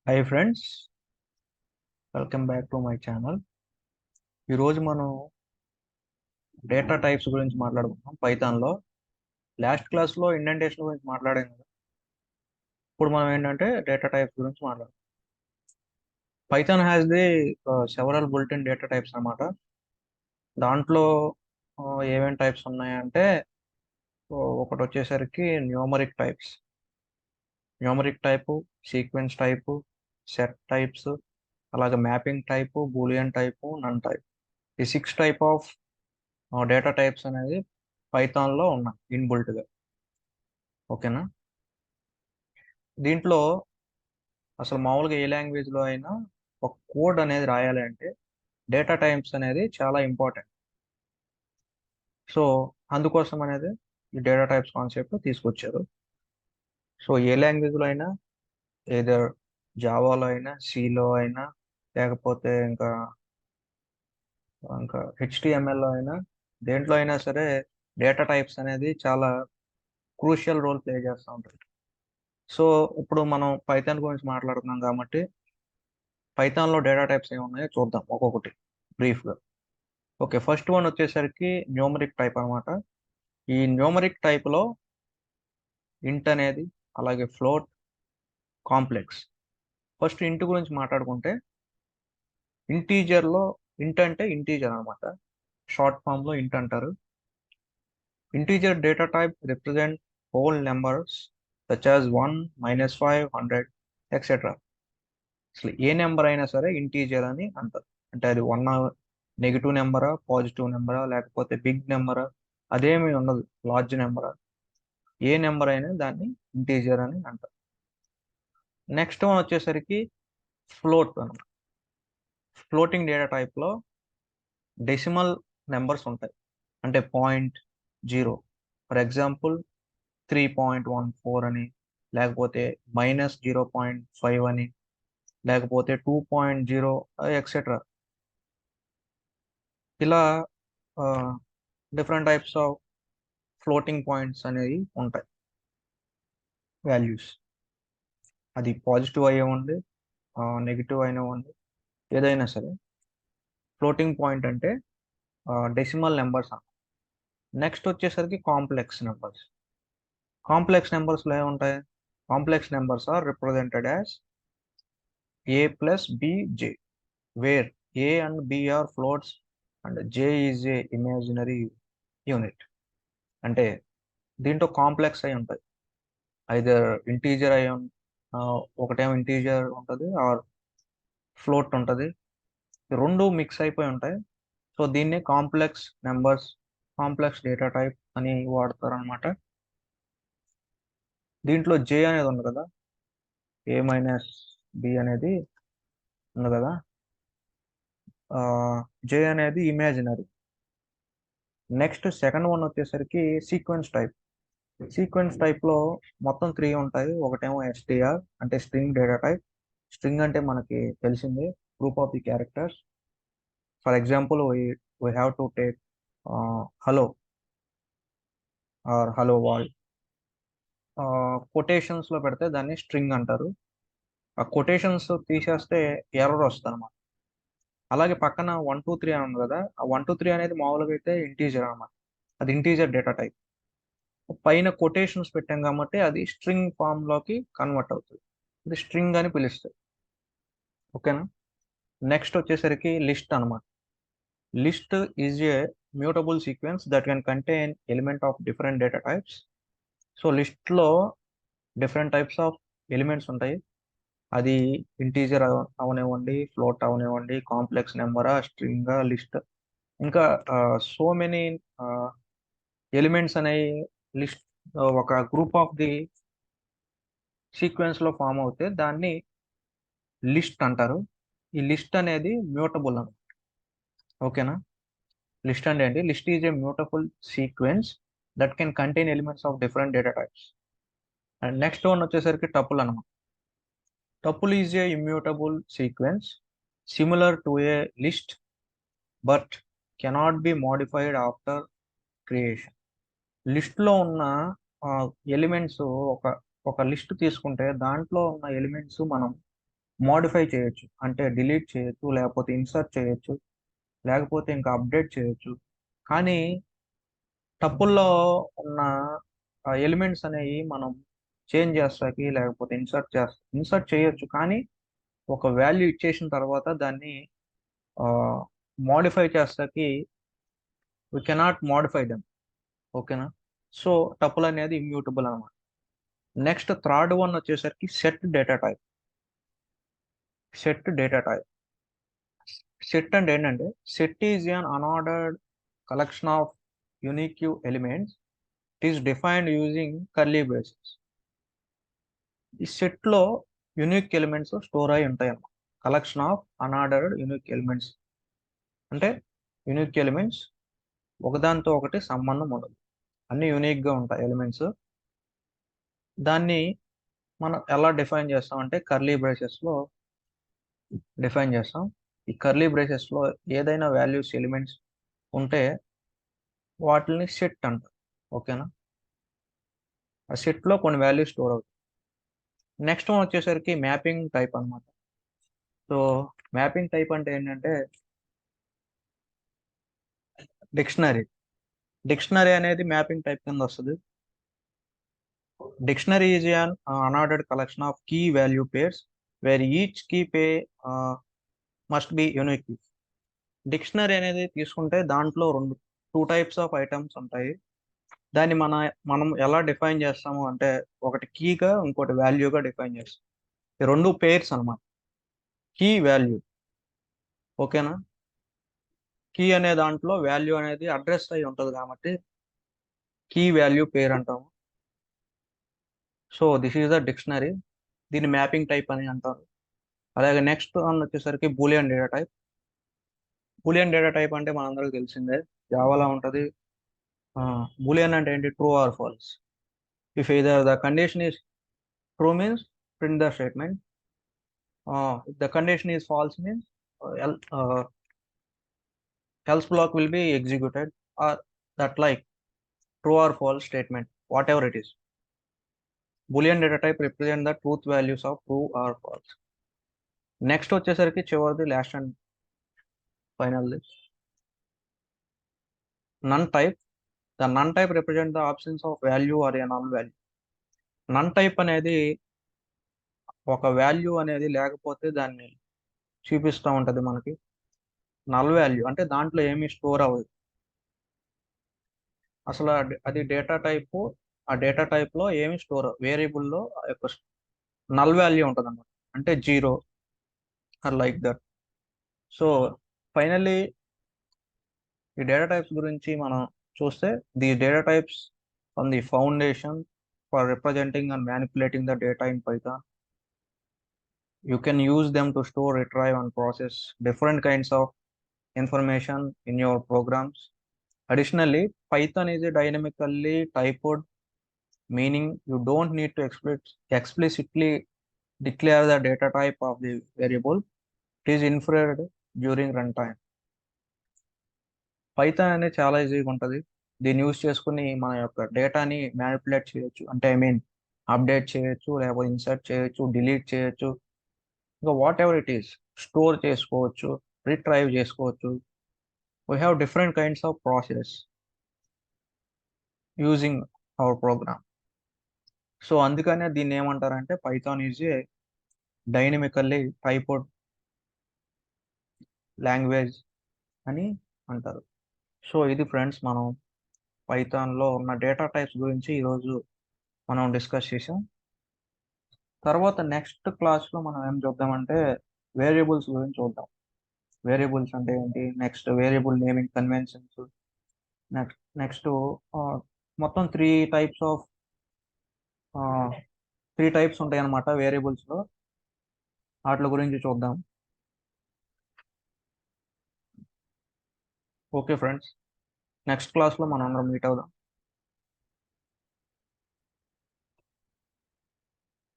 Hi friends, welcome back to my channel. ఈరోజు మనం data types గురించి మాట్లాడుకుందాం. పైథాన్లో లాస్ట్ క్లాస్లో ఇండెంటేషన్ గురించి మాట్లాడాం కదా. ఇప్పుడు మనం ఏంటంటే డేటా టైప్స్ గురించి మాట్లాడుతాం. Python has the several built-in data types అన్నమాట. దాంట్లో ఏమేమి టైప్స్ ఉన్నాయంటే ఒకటి వచ్చేసరికి numeric type, sequence type, set types, అలాగే మ్యాపింగ్ టైపు, బూలియన్ టైపు, నన్ టైప్. ఈ 6 టైప్ ఆఫ్ డేటా టైప్స్ అనేది పైథాన్లో ఉన్నాయి ఇన్బుల్ట్గా. ఓకేనా? దీంట్లో అసలు మామూలుగా ఏ లాంగ్వేజ్లో అయినా ఒక కోడ్ అనేది రాయాలి అంటే డేటా టైప్స్ అనేది చాలా ఇంపార్టెంట్. సో అందుకోసం అనేది ఈ డేటా టైప్స్ కాన్సెప్ట్ తీసుకొచ్చారు. సో ఏ లాంగ్వేజ్లో అయినా, ఏదర్ జావాలో అయినా, సిలో అయినా, లేకపోతే ఇంకా ఇంకా హెచ్టిఎంఎల్లో అయినా, దేంట్లో అయినా సరే డేటా టైప్స్ అనేది చాలా క్రూషియల్ రోల్ ప్లే చేస్తూ ఉంటుంది. సో ఇప్పుడు మనం పైథాన్ గురించి మాట్లాడుతున్నాం కాబట్టి పైథాన్లో డేటా టైప్స్ ఏమి ఉన్నాయో చూద్దాం ఒక్కొక్కటి బ్రీఫ్గా. ఓకే, ఫస్ట్ వన్ వచ్చేసరికి న్యూమరిక్ టైప్ అన్నమాట. ఈ న్యూమరిక్ టైప్లో ఇంట్ అనేది, అలాగే ఫ్లోట్, కాంప్లెక్స్. ఫస్ట్ ఇంట్ గురించి మాట్లాడుకుంటే ఇంటీజర్లో ఇంట్ అంటే ఇంటీజర్ అనమాట. షార్ట్ ఫామ్లో ఇంట్ అంటారు. Integer data type represent whole numbers such as 1, -5, 100 etcetera. అసలు ఏ నెంబర్ అయినా సరే ఇంటీజర్ అని అంటారు. అంటే అది వన్ నెగిటివ్ నెంబరా, పాజిటివ్ నెంబరా, లేకపోతే బిగ్ నెంబరా, అదేమీ ఉండదు. లార్జ్ నెంబరా, ఏ నెంబర్ అయినా దాన్ని ఇంటీజర్ అని అంటారు. నెక్స్ట్ వన్ వచ్చేసరికి ఫ్లోట్ అనమాట. ఫ్లోటింగ్ డేటా టైప్లో డెసిమల్ నెంబర్స్ ఉంటాయి. అంటే 0.0, ఫర్ ఎగ్జాంపుల్ 3.14 అని, లేకపోతే -0.5 అని, లేకపోతే 2.0 ఎక్సెట్రా. ఇలా different types of floating points అనేవి ఉంటాయి, వాల్యూస్. అది పాజిటివ్ అయ్యేవ్వండి, నెగిటివ్ అయినవ్వండి, ఏదైనా సరే ఫ్లోటింగ్ పాయింట్ అంటే డెసిమల్ నెంబర్స్. నెక్స్ట్ వచ్చేసరికి కాంప్లెక్స్ నెంబర్స్. కాంప్లెక్స్ నెంబర్స్లో ఏముంటాయి? Complex numbers are represented as a+b, j, where a and b are floats and j is a imaginary unit. అంటే దీంట్లో కాంప్లెక్స్ అయి ఉంటాయి. ఐదర్ ఇంటీజర్ ఒకటేమో ఇంటీజర్ ఉంటుంది, ఆర్ ఫ్లోట్ ఉంటుంది. రెండు మిక్స్ అయిపోయి ఉంటాయి. సో దీన్ని complex numbers, complex data type అని వాడతారు అనమాట. దీంట్లో జే అనేది ఉంది కదా, a-b అనేది ఉంది కదా, జే అనేది ఇమాజినరీ. నెక్స్ట్ సెకండ్ వన్ వచ్చేసరికి సీక్వెన్స్ టైప్లో మొత్తం 3 ఉంటాయి. ఒకటేమో STR అంటే స్ట్రింగ్ డేటా టైప్. స్ట్రింగ్ అంటే మనకి తెలిసిందే, group of the characters. For example we have to take hello or hello world. కొటేషన్స్లో పెడితే దాన్ని స్ట్రింగ్ అంటారు. ఆ కొటేషన్స్ తీసేస్తే ఎర్రర్ వస్తుంది అనమాట. అలాగే పక్కన 1 2 3 అని ఉంది కదా, ఆ 1 2 3 అనేది మామూలుగా అయితే ఇంటీజర్ అనమాట. అది ఇంటీజర్ డేటా టైప్. పైన కొటేషన్స్ పెట్టాం కాబట్టి అది స్ట్రింగ్ ఫామ్లోకి కన్వర్ట్ అవుతుంది. ఇది స్ట్రింగ్ అని పిలుస్తుంది. ఓకేనా? నెక్స్ట్ వచ్చేసరికి లిస్ట్ అనమాట. List is a mutable sequence that can contain element of different data types. So లిస్ట్లో డిఫరెంట్ టైప్స్ ఆఫ్ ఎలిమెంట్స్ ఉంటాయి. అది ఇంటీజర్ అవనివ్వండి, ఫ్లోట్ అవనివ్వండి, కాంప్లెక్స్ నెంబరా, స్ట్రింగా, లిస్ట్, ఇంకా సో మెనీ ఎలిమెంట్స్ అనేవి లిస్ట్ ఒక గ్రూప్ ఆఫ్ ది సీక్వెన్స్లో ఫామ్ అవుతే దాన్ని లిస్ట్ అంటారు. ఈ లిస్ట్ అనేది మ్యూటబుల్ అని. ఓకేనా? లిస్ట్ అంటే ఏంటి? List is a mutable sequence that can contain elements of different data types. And next one వచ్చేసరికి టపుల్ అనమాట. Tuple is a immutable sequence similar to A list but cannot be modified after creation. లిస్ట్లో ఉన్న elements, ఒక ఒక list తీసుకుంటే దాంట్లో ఉన్న elements మనం మోడిఫై చేయొచ్చు, అంటే డిలీట్ చేయొచ్చు, లేకపోతే ఇన్సర్ట్ చేయొచ్చు, లేకపోతే ఇంకా అప్డేట్ చేయొచ్చు. కానీ టపుల్లో ఉన్న ఎలిమెంట్స్ అనేవి మనం చేంజ్ చేస్తాకి లేకపోతే ఇన్సర్ట్ చేయొచ్చు, కానీ ఒక వాల్యూ ఇచ్చేసిన తర్వాత దాన్ని మోడిఫై చేస్తాకి వీ కెనాట్ మోడిఫై దెమ్. ఓకేనా? సో టపుల్ అనేది ఇమ్యూటబుల్ అనమాట. నెక్స్ట్ థర్డ్ వన్ వచ్చేసరికి సెట్ డేటా టైప్. సెట్ అంటే ఏంటంటే, set is an unordered collection of unique elements. It is defined using curly braces. ఈ సెట్ లో యూనిక్ ఎలిమెంట్స్ స్టోర్ అయి ఉంటాయి అన్నమాట. Collection of unordered unique elements అంటే యూనిక్ ఎలిమెంట్స్ ఒకదానితో ఒకటి సంబంధం ఉండదు, అన్ని యూనిక్ గా ఉంటాయి ఎలిమెంట్స్. దాన్ని మనం ఎలా డిఫైన్ చేస్తాం అంటే కర్లీ బ్రేసెస్ లో డిఫైన్ చేస్తాం. ఈ కర్లీ బ్రేసెస్ లో ఏదైనా వాల్యూస్ ఎలిమెంట్స్ ఉంటే వాటిని సెట్ అంటారు. ఓకేనా? ఆ సెట్ లో కొన్ని వాల్యూస్ స్టోర్ అవుతాయి. నెక్స్ట్ వన్ వచ్చేసరికి మ్యాపింగ్ టైప్ అన్నమాట. సో మ్యాపింగ్ టైప్ అంటే ఏంటంటే, డిక్షనరీ డిక్షనరీ అనేది మ్యాపింగ్ టైప్ కింద వస్తుంది. Dictionary is an unordered collection of key value pairs where each key పే మస్ట్ బి యూనిక్. డిక్షనరీ అనేది తీసుకుంటే దాంట్లో టూ టైప్స్ ఆఫ్ ఐటమ్స్ ఉంటాయి. దాన్ని మనం ఎలా డిఫైన్ చేస్తాము అంటే, ఒకటి కీగా ఇంకోటి వాల్యూగా డిఫైన్ చేస్తాం. ఈ రెండు పేర్స్ అన్నమాట, కీ వాల్యూ. ఓకేనా? కీ అనే దాంట్లో వాల్యూ అనేది అడ్రస్ అయి ఉంటుంది కాబట్టి కీ వాల్యూ పేర్ అంటాము. So this is the dictionary. దీన్ని మ్యాపింగ్ టైప్ అని అంటారు. అలాగే నెక్స్ట్ వన్ వచ్చేసరికి Boolean data type. Boolean data type అంటే మనందరికీ తెలిసిందే, జావాలో ఉంటుంది. బూలియన్ అంటే ఏంటి? True or false. If either the condition is true means print the statement. If the condition is false means else block will be executed, or that like true or false statement, whatever it is. Boolean data type represent the truth values of true or false. Next వచ్చేసరికి చివరిది, last and final, none type. The none type represent the options of value or a non value. None type అనేది ఒక value అనేది లేకపోతే దాన్ని చూపిస్తూ ఉంటది మనకి. నల్ వాల్యూ అంటే దాంట్లో ఏమీ స్టోర్ అవ్వదు అసలు. అది డేటా టైప్. ఆ డేటా టైప్ లో ఏమి స్టోర్ వేరియబుల్లో యొక్క నల్ వాల్యూ ఉంటుంది అన్నమాట, అంటే zero or like that. So finally ఈ డేటా టైప్స్ గురించి మనం చూస్తే, the data types on the foundation for representing and manipulating the data in Python. You can use them to store, retrieve, and process different kinds of information in your programs. Additionally, Python is a dynamically typed, meaning you don't need to explicitly declare the data type of the variable. It is inferred during runtime. Python అనేది చాలా ఈజీగా ఉంటుంది. దీన్ని use చేసుకుని మన యొక్క డేటాని manipulate చేయొచ్చు, అంటే అప్డేట్ చేయొచ్చు, లేకపోతే ఇన్సర్ట్ చేయొచ్చు, డిలీట్ చేయొచ్చు, ఇంకా whatever it is, store చేసుకోవచ్చు, రిట్రైవ్ చేసుకోవచ్చు. We have different kinds of process using our program. So అందుకనే దీన్ని ఏమంటారంటే, Python is a dynamically typed language అని అంటారు. సో ఇది ఫ్రెండ్స్, మనం పైథాన్లో ఉన్న డేటా టైప్స్ గురించి ఈరోజు మనం డిస్కస్ చేసాం. తర్వాత నెక్స్ట్ క్లాస్లో మనం ఏం చూద్దామంటే, వేరియబుల్స్ గురించి చూద్దాం. వేరియబుల్స్ అంటే ఏంటి, next variable naming conventions, next మొత్తం త్రీ టైప్స్ ఉంటాయి అన్నమాట వేరియబుల్స్లో. వాటి గురించి చూద్దాం. ఓకే ఫ్రెండ్స్, నెక్స్ట్ క్లాస్లో మనం అందరం మీట్ అవుదాం.